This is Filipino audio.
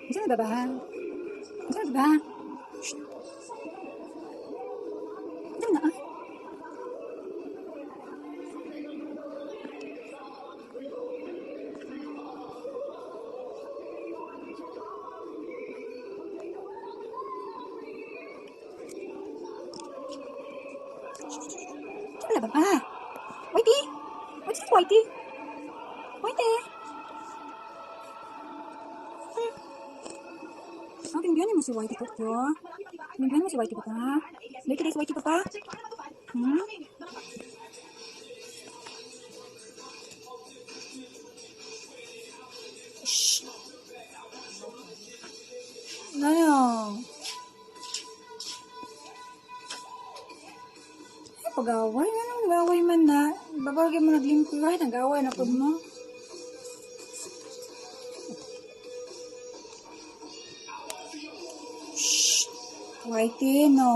Diyan na ba ba? Diyan na ba? Shh. Diyan na ah. Diyan na ba ba? Whitey! What's this, Whitey? Whitey! Oh, tingnan mo si Whitey po to. Tingnan mo si Whitey po to, ha? Look at this, Whitey papa. Hmm? Shh! Ano? Pag-away, anong gaway man na? Babagay mo naglimpiyay, nag-away na po mo. Shh! Whitey, no.